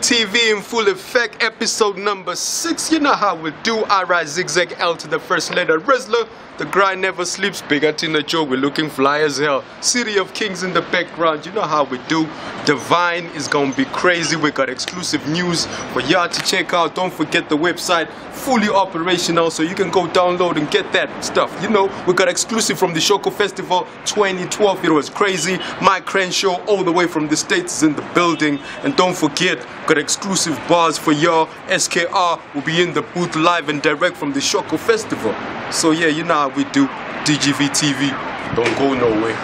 TV in full effect, episode number 6. You know how we do. I rise zigzag L to the first letter. Rizzler, the grind never sleeps. Bigger Tina Joe, we're looking fly as hell. City of Kings in the background. You know how we do. Divine is gonna be crazy. We got exclusive news for y'all to check out. Don't forget the website, fully operational, so you can go download and get that stuff. You know, we got exclusive from the Shoko Festival 2012. It was crazy. Mike Crenshaw all the way from the States is in the building. And don't forget, got exclusive bars for y'all. SKR will be in the booth live and direct from the Shoko Festival. So yeah, you know how we do. DGV TV, don't go nowhere.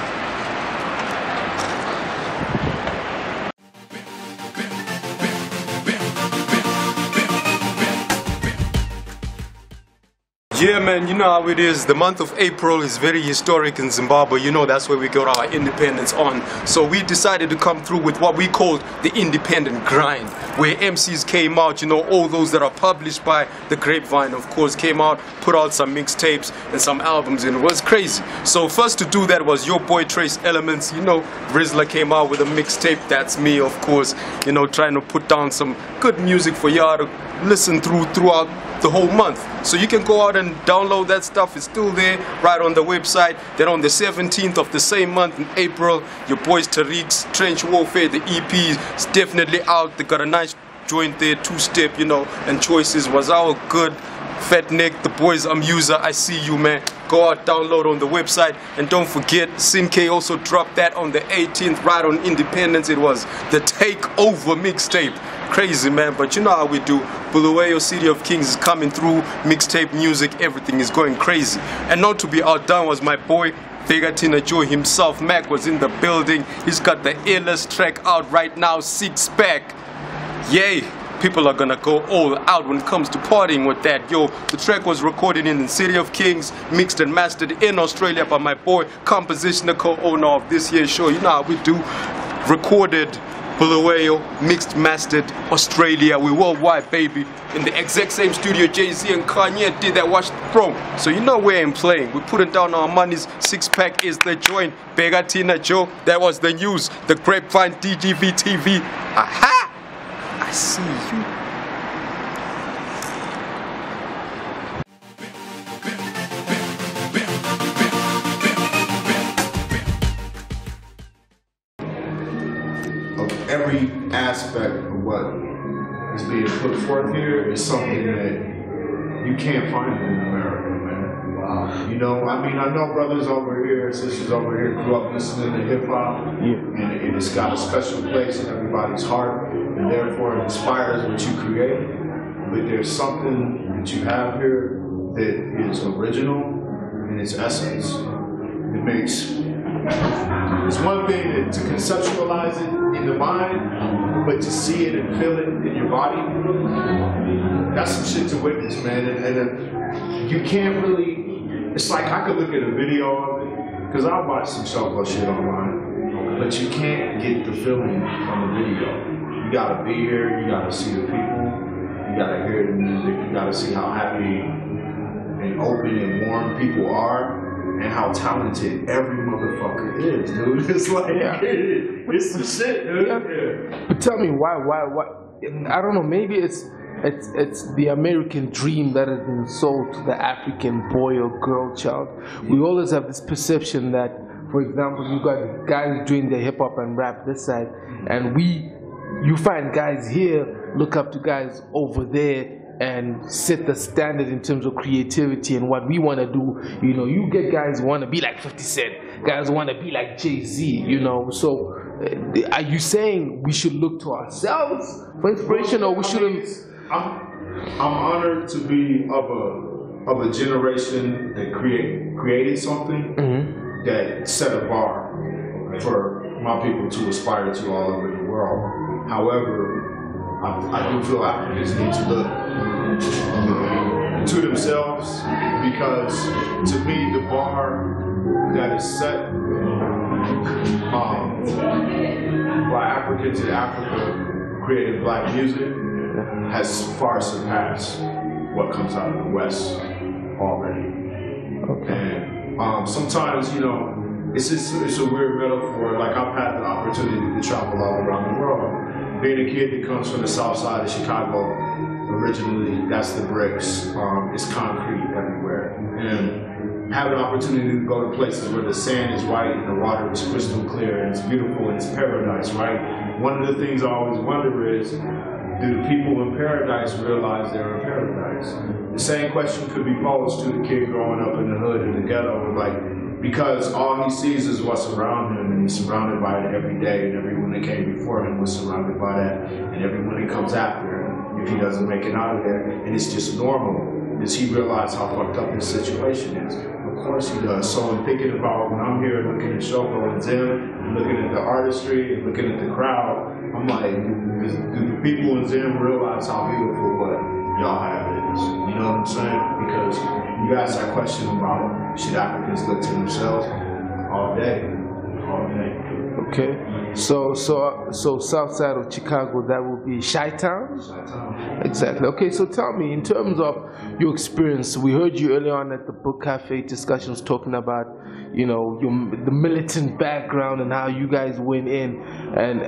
Yeah, man, you know how it is. The month of April is very historic in Zimbabwe. You know, that's where we got our independence on. So we decided to come through with what we called the independent grind, where MCs came out, you know, all those that are published by the Grapevine, of course, came out, put out some mixtapes and some albums, and it was crazy. So first to do that was your boy Trace Elements. You know, Rizzler came out with a mixtape. That's me, of course, you know, trying to put down some good music for y'all to listen throughout the whole month. So you can go out and download that stuff. It's still there right on the website. Then on the 17th of the same month in April, your boys Tariq's Trench Warfare, the EP is definitely out. They got a nice joint there, two-step, you know, and Choices was our good. Fat Nick, the boys User, I see you, man. Go out, download on the website, and don't forget, Sin-K also dropped that on the 18th, right on Independence. It was the Takeover mixtape. Crazy, man, but you know how we do. Bulawayo, City of Kings is coming through, mixtape music, everything is going crazy. And not to be outdone was my boy Bigger Tina Joe himself. Mac was in the building. He's got the illest track out right now, Six Pack. Yay! People are gonna go all out when it comes to partying with that. Yo, the track was recorded in the City of Kings, mixed and mastered in Australia by my boy, compositioner, co-owner of this year's show. You know how we do. Recorded Bulawayo, mixed, mastered, Australia. We worldwide, baby. In the exact same studio Jay-Z and Kanye did that. Watch the pro. So you know we ain't playing. We're putting down our monies. Six Pack is the joint. Bigger Tina Joe. That was the news. The Grapevine DGV TV. Aha! I see you. Of every aspect of what is being put forth here is something that you can't find in America, man. Wow. You know, I mean, I know brothers over here, sisters over here grew up listening to hip hop, and it's got a special place in everybody's heart, and therefore it inspires what you create. But there's something that you have here that is original in its essence. It makes, it's one thing to conceptualize it in the mind, but to see it and feel it in your body, that's some shit to witness, man. And you can't really, it's like I could look at a video of it, because I watch some Shoko shit online, but you can't get the feeling from the video. You gotta be here, you gotta see the people, you gotta hear the music, you gotta see how happy and open and warm people are, and how talented every motherfucker is, dude. It's like, it's some shit, dude. Yeah. But tell me why? I don't know, maybe it's the American dream that has been sold to the African boy or girl child. We always have this perception that, for example, you got guys doing the hip hop and rap this side, and you find guys here look up to guys over there and set the standard in terms of creativity and what we want to do. You know, you get guys who want to be like 50 Cent, guys who want to be like Jay-Z, you know. So are you saying we should look to ourselves for inspiration, or we shouldn't? I'm honored to be of a generation that created something that set a bar for my people to aspire to all over the world. However, I do feel Africans need to look to themselves, because to me the bar that is set by Africans in Africa creating black music has far surpassed what comes out of the West already. Okay. And sometimes, you know, it's a weird metaphor. Like, I've had the opportunity to travel all around the world, being a kid that comes from the south side of Chicago, originally that's the bricks. It's concrete everywhere. And have an opportunity to go to places where the sand is white and the water is crystal clear and it's beautiful and it's paradise, right? One of the things I always wonder is, do the people in paradise realize they're in paradise? The same question could be posed to the kid growing up in the hood, in the ghetto, like, because all he sees is what's around him, and he's surrounded by it every day, and everyone that came before him was surrounded by that, and everyone that comes after him, if he doesn't make it out of there, and it's just normal, does he realize how fucked up his situation is? Of course he does. So in thinking about when I'm here looking at Shoko and Zim, and looking at the artistry, and looking at the crowd, I'm like, do the people in Zim realize how beautiful what y'all have is? You know what I'm saying? Because you ask that question about, should Africans look to themselves? All day. All day. Okay. So south side of Chicago, that would be Chi-Town? Chi-Town. Exactly. Okay, so tell me, in terms of your experience, we heard you earlier on at the Book Cafe discussions talking about, you know, the militant background and how you guys went in, and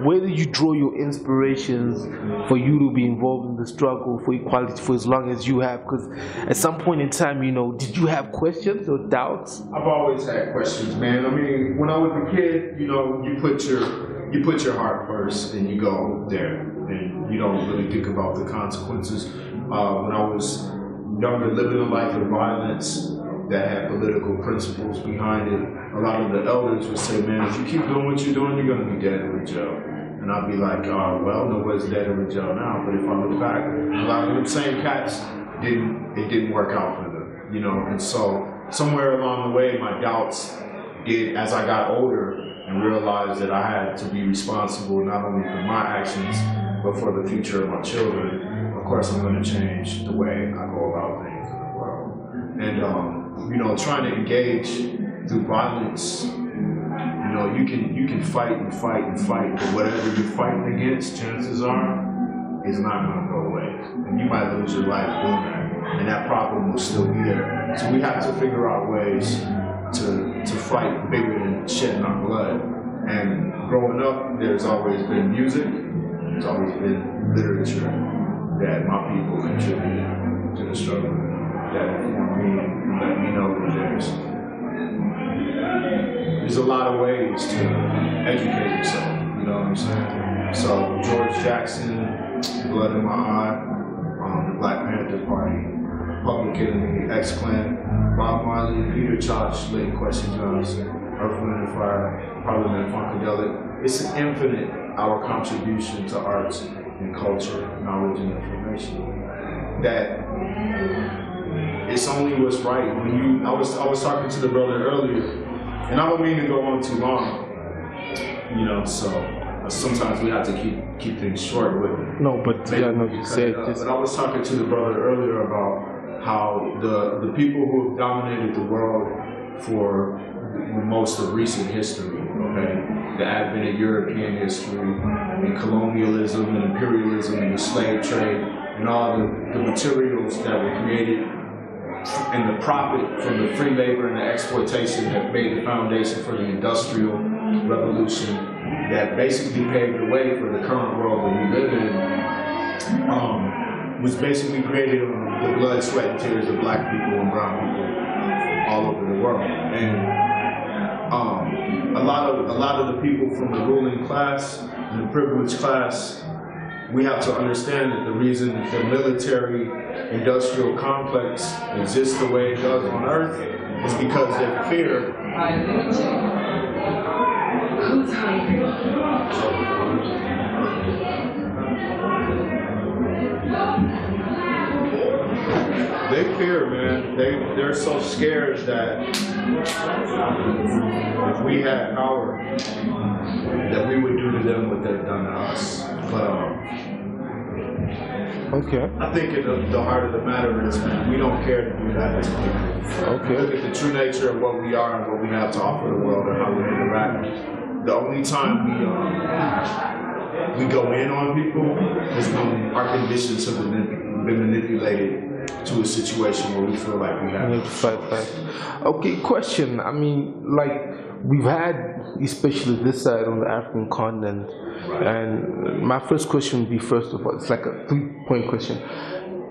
where did you draw your inspirations for you to be involved in the struggle for equality for as long as you have? Because at some point in time, you know, did you have questions or doubts? I've always had questions, man. I mean, when I was a kid, you know, you put your heart first and you go there, and you don't really think about the consequences. When I was younger, living a life of violence that had political principles behind it, a lot of the elders would say, man, if you keep doing what you're doing, you're going to be dead or in jail. And I'd be like, well, nobody's dead or in jail now. But if I look back, a lot of them same cats, it didn't work out for them, you know. And so somewhere along the way, my doubts did, as I got older and realized that I had to be responsible not only for my actions, but for the future of my children. Of course, I'm going to change the way I go about things in the world. And, you know, trying to engage through violence, you know, you can fight and fight and fight, but whatever you're fighting against, chances are, is not going to go away. And you might lose your life doing that, and that problem will still be there. So we have to figure out ways to fight bigger than shedding our blood. And growing up, there's always been music, there's always been literature that my people contributed to the struggle, that informed me and let me know that there's a lot of ways to educate yourself, you know what I'm saying? So George Jackson, Blood in My Eye, the Black Panther Party, Public Enemy, X-Clan, Bob Marley, Peter Tosh, Late Question Johnson, Earth, Wind and Fire, Parliament Funkadelic. It's infinite, our contribution to arts and culture, knowledge and information. That it's only what's right. When I was talking to the brother earlier, and I don't mean to go on too long, you know, so sometimes we have to keep things short with it. No, but yeah, no, you said this. But I was talking to the brother earlier about how the people who have dominated the world for most of recent history, okay, the advent of European history and colonialism and imperialism and the slave trade and all the materials that were created and the profit from the free labor and the exploitation that made the foundation for the industrial revolution that basically paved the way for the current world that we live in, was basically created on the blood, sweat, and tears of black people and brown people all over the world. And a lot of the people from the ruling class and the privileged class, we have to understand that the reason that the military industrial complex exists the way it does on Earth is because they fear. They fear, man. They're so scared that if we had power, that we would do to them what they've done to us. But okay. I think at the heart of the matter is, man, we don't care to do that to people. Okay. Look at the true nature of what we are and what we have to offer the world and how we interact. The only time we go in on people is when our conditions have been manipulated to a situation where we feel like we have to fight back. Okay, question. I mean, like, we've had, especially this side on the African continent, and my first question would be, first of all, it's like a 3-point question.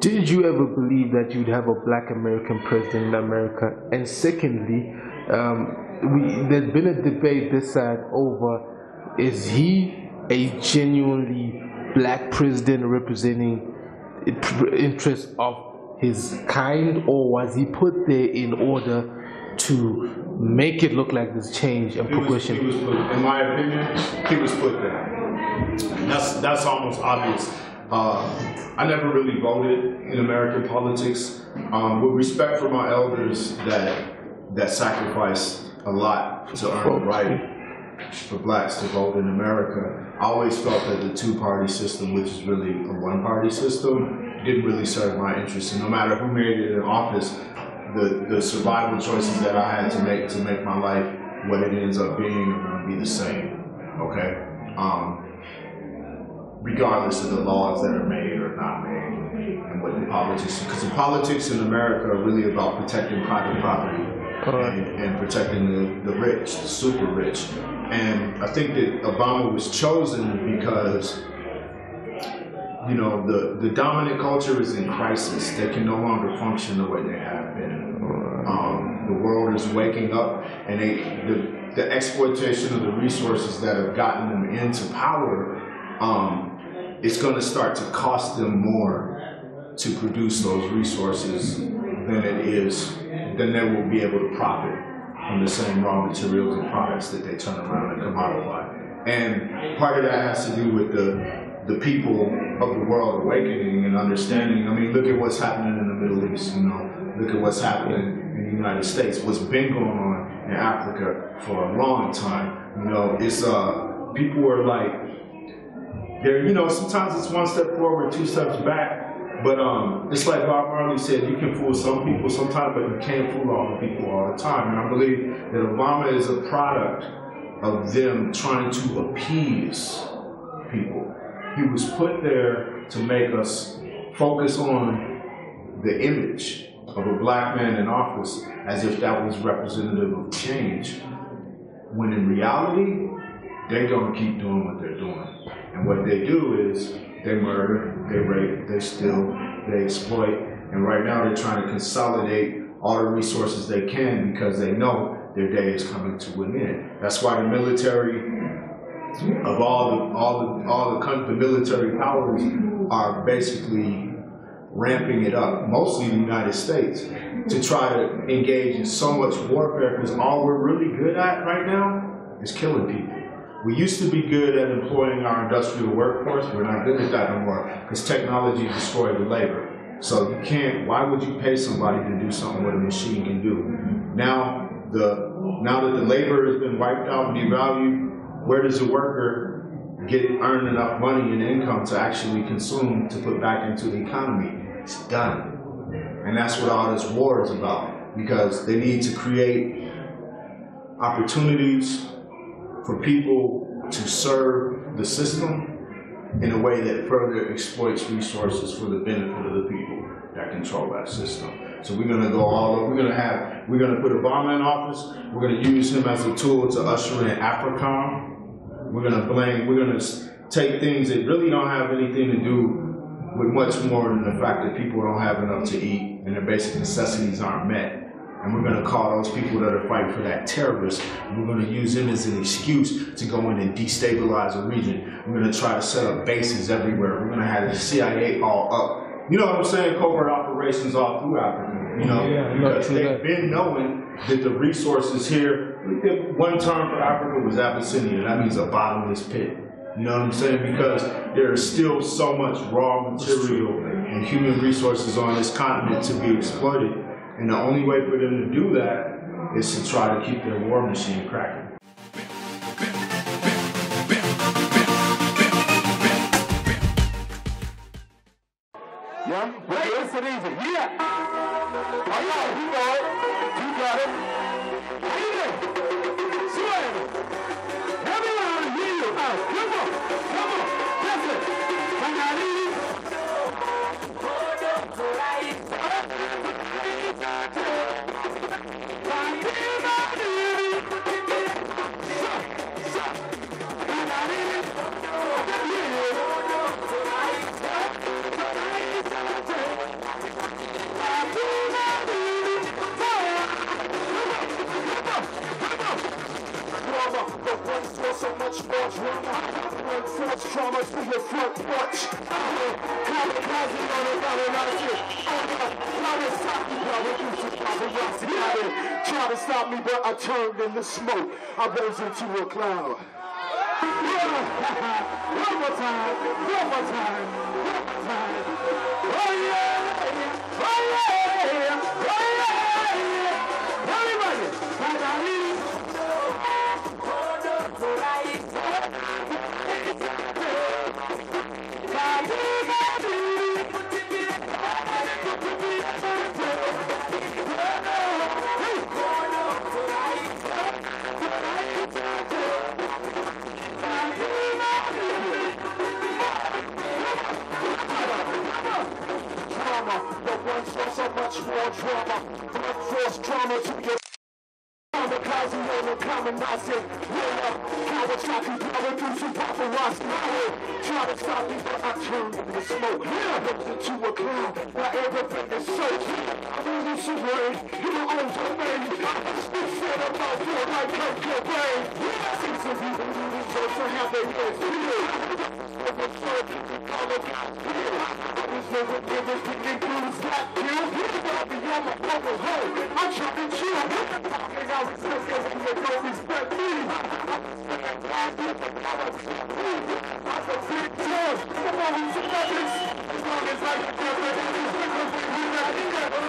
Did you ever believe that you'd have a black American president in America? And secondly, there's been a debate this side over, is he a genuinely black president representing interests of his kind, or was he put there in order to make it look like this change and progression? In my opinion, he was put there. That's almost obvious. I never really voted in American politics. With respect for my elders that sacrificed a lot to earn the right for blacks to vote in America, I always felt that the two-party system, which is really a one-party system, didn't really serve my interests. And no matter who made it in office, the survival choices that I had to make my life what it ends up being are going to be the same. Okay. Regardless of the laws that are made or not made, and what the politics, because the politics in America are really about protecting private property and protecting the rich, the super rich. And I think that Obama was chosen because, you know, the dominant culture is in crisis. They can no longer function the way they have been. The world is waking up, and the exploitation of the resources that have gotten them into power, it's going to start to cost them more to produce those resources than they will be able to profit from the same raw materials and products that they turn around and commodify. And part of that has to do with the people of the world awakening and understanding. I mean, look at what's happening in the Middle East, you know. Look at what's happening in the United States, what's been going on in Africa for a long time. You know, it's, people are like, you know, sometimes it's one step forward, 2 steps back, but it's like Bob Marley said, you can fool some people sometimes, but you can't fool all the people all the time. And I believe that Obama is a product of them trying to appease people. He was put there to make us focus on the image of a black man in office as if that was representative of change, when in reality, they're gonna keep doing what they're doing. And what they do is they murder, they rape, they steal, they exploit, and right now they're trying to consolidate all the resources they can because they know their day is coming to an end. That's why the military of the military powers are basically ramping it up, mostly the United States, to try to engage in so much warfare, because all we're really good at right now is killing people. We used to be good at employing our industrial workforce. We're not good at that anymore because technology destroyed the labor. So you can't, why would you pay somebody to do something what a machine can do? Now that the labor has been wiped out and devalued, where does the worker earn enough money and income to actually consume to put back into the economy? It's done. And that's what all this war is about, because they need to create opportunities for people to serve the system in a way that further exploits resources for the benefit of the people that control that system. So we're gonna go all over. We're gonna put Obama in office. We're gonna use him as a tool to usher in AFRICOM. We're gonna take things that really don't have anything to do with much more than the fact that people don't have enough to eat and their basic necessities aren't met. And we're going to call those people that are fighting for that terrorists, and we're going to use them as an excuse to go in and destabilize a region. We're going to try to set up bases everywhere. We're going to have the CIA all up. You know what I'm saying? Covert operations all through Africa, you know, because they've been knowing that the resources here, one term for Africa was Abyssinia. That means a bottomless pit. You know what I'm saying? Because there is still so much raw material and human resources on this continent to be exploited. And the only way for them to do that is to try to keep their war machine cracking. Yeah, wait, it's an easy. Yeah. I know, you know it. You got it. Hit it. Swing. Everyone hear you out. Come on. Come on. That's it. Can I leave? drama, but once was so much more drama. One force trauma to your front porch. Kamikaze on a Valenati. Try to stop me, but I turned in the smoke. I rose into a cloud. One more time. One more time. One more time. Oh yeah! Oh yeah! Oh yeah! Everybody! So much more drama, blunt force trauma to your kamikaze on a kamikaze. Cowards try to power through some paparazzi. Try to stop me, but I turned in the smoke. I rose into a cloud, my everything is soaked. I'm losing some word, you don't own to me. I speak shit about you like Kurt Cobain. See some people losing jokes for how they live. I was never given picking blues that you. I'll be on my bubble hole. I'm trying to chill. Talking out respect when you don't respect me. I'm a big deal. I'm always in others. As long as I can get rid of these people, we're not together.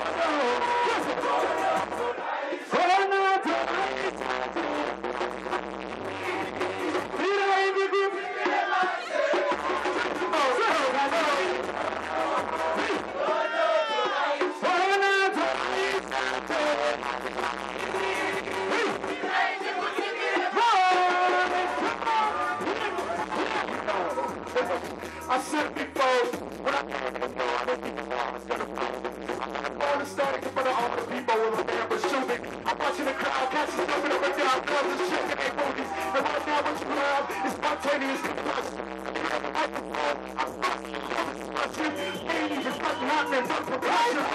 I said before, when I started in front of all the people with a man was shooting. I'm watching the crowd, catching jumping up and down, girls and shaking their booties. And right now what you have is spontaneous combustion. Ain't even fucking happening, but progression.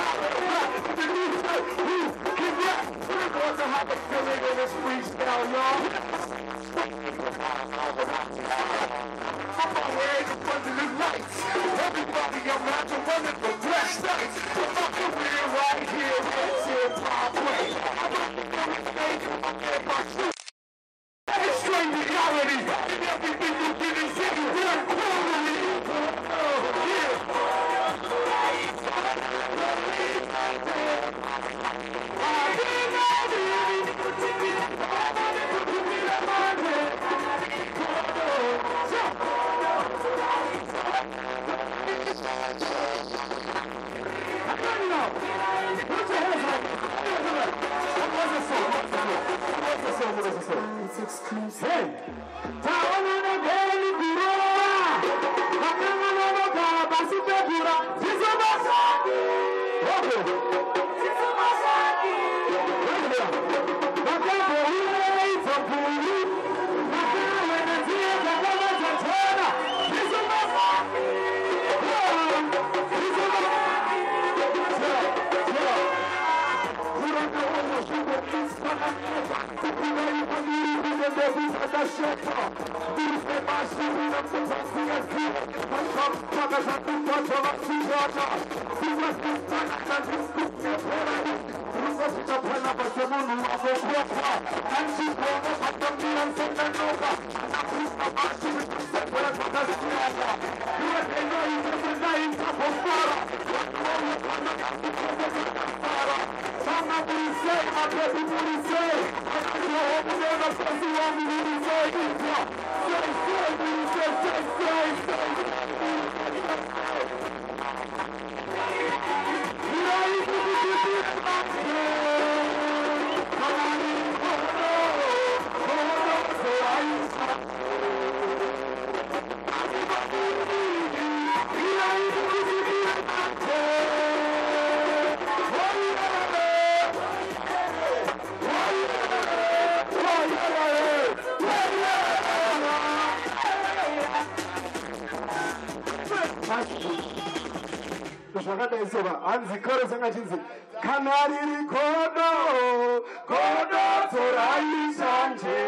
The new type, who can rap? We're going to have a feeling in this freestyle, y'all. I'm wearing the president lights. Everybody around you running for flash nights. The fucking we're right here, it's in Broadway. I'm not going to make my shoot. It's straight reality. And everything you get is in one quality. Oh, yeah. It's exclusive. Hey! Anzikoro sangachinzi kanari kodo kodo torai sanje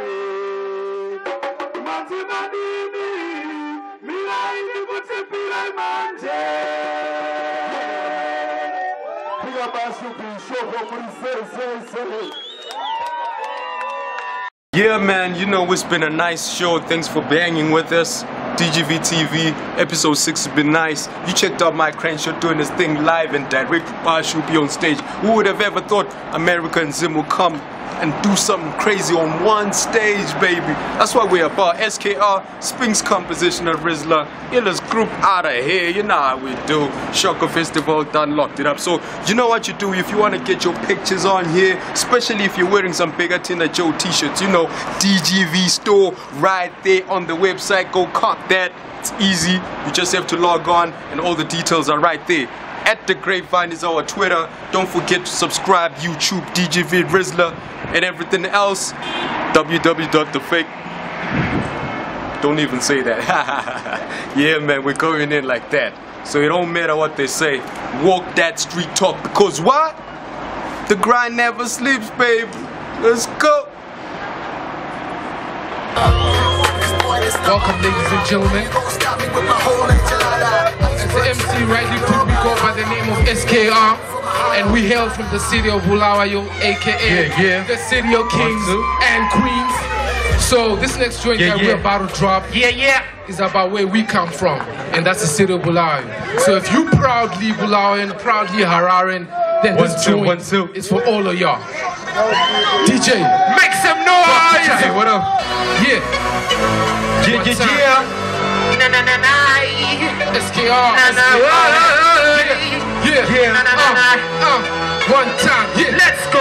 Yeah, man, you know, it's been a nice show. Thanks for banging with us. DGV TV, episode 6 has been nice. You checked out Mike Crenshaw doing his thing live and direct with Shupi on stage. Who would have ever thought America and Zim will come and do something crazy on one stage, baby? That's what we're about. SKR, Spinks composition of Rizla, Illa's group out of here. You know how we do. Shocker Festival done locked it up. So you know what you do if you want to get your pictures on here, especially if you're wearing some Bigger Tina Joe t-shirts. You know, DGV store right there on the website. Go cop that. It's easy. You just have to log on and all the details are right there. At The Grapevine is our Twitter. Don't forget to subscribe, YouTube, DGV Rizla, and everything else. www.thefake. Don't even say that. Yeah, man, we're going in like that. So it don't matter what they say. Walk that street talk. Because what? The grind never sleeps, baby. Let's go. Welcome, ladies and gentlemen. As the MC rightly put, we go by the name of SKR, and we hail from the city of Bulawayo, aka the city of kings and queens. So this next joint that we're about to drop is about where we come from, and that's the city of Bulawayo. So if you proudly Bulawayan, proudly Hararan, then this joint is for all of y'all. DJ, make some noise! Hey, what up? Yeah. SKR. One time, let's go.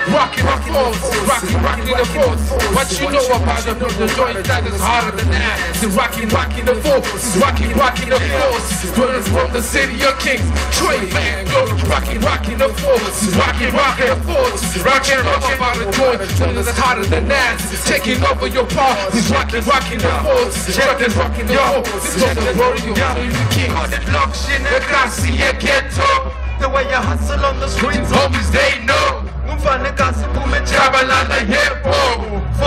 Rockin' the force, rockin' the force. What you know about the joint that is harder than that? The rockin' the force, rockin' the force. Brothers from the city of kings, Trey man, go rockin' the force, rockin' the force. Rockin' about the joint that is harder than that. Taking over your part, he's rockin' the force, rockin' the force. This is the warrior, the king. The classy ghetto. The way you hustle on the streets, homies, they know. For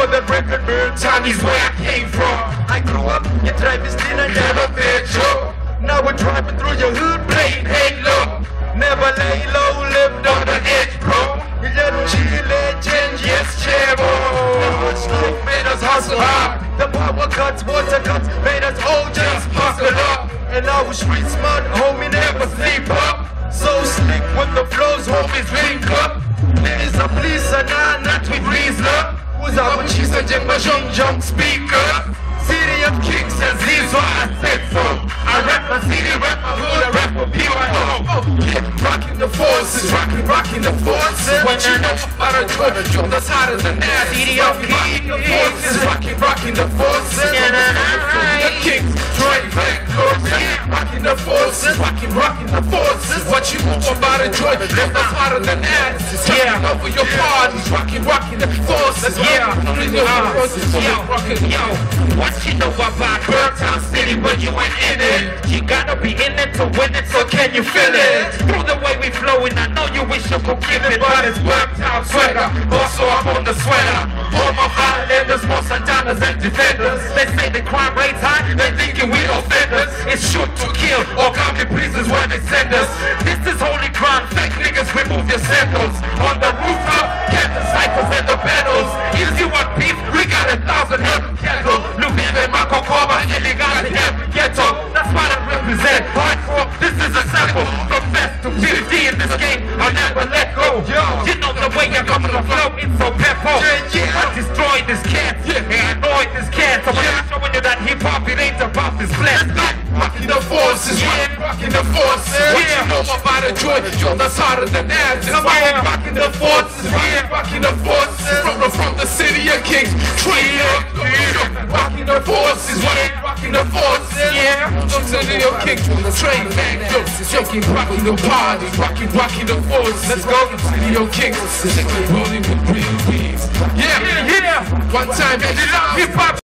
the record, time is where I came from. I grew up, you drive is still I never been show. Now we're driving through your hood, playing Halo. Never lay low, lived on the edge, bro. You little G legend, yes, Chavo. The hard life made us hustle hard. The power cuts, water cuts, made us all just hustle up. And now we're street smart, homie, never sleep up. So slick with the flows, homies link up. There's a police and not with reason. Who's our cheese and jump speaker? City of kings says he's what I said so. I rap my city, rap my hood, I rap for people. Rocking the forces, rocking the forces. What you know about a joint that's hotter than that? City of kings, rocking the forces. The kings, joint rocking the forces, rocking the forces. What you know about a joint that's hotter than that? Taking over your parties, rocking the forces. What you know about Birdtown City when you ain't in it? You gotta be in it to win it, so can you feel it? Through the way we flowing, I know you wish you could give it, but it's Birdtown sweater. Also I'm on the sweater. All my Highlanders, more Santanas and defenders. They say the crime rate's high, they thinking we offenders. It's shoot to kill, or come to prisons when they send us. This is holy crime, fake niggas remove your sandals. On the rooftop, get the cycles and the pedals. Easy one beef, we got 1,000 head cattle. Ghetto, that's what I represent. Hardcore, this is a sample. From best to 50 in this game, I'll never let go. You know the way I come on the flow, it's so peppo. I destroyed this cat, and I annoyed this cat. So I'm showing you that hip-hop, it ain't about this flesh. Rocking the forces, rocking the forces. What you know about a joint that's harder than that? It's rocking the forces, rocking the forces. From the city of kings, rocking the forces, rocking the forces. From the city of kings, train man, joking, rocking the party, rocking the forces. Let's go, city of kings, rolling with real beats. One time, hip hop.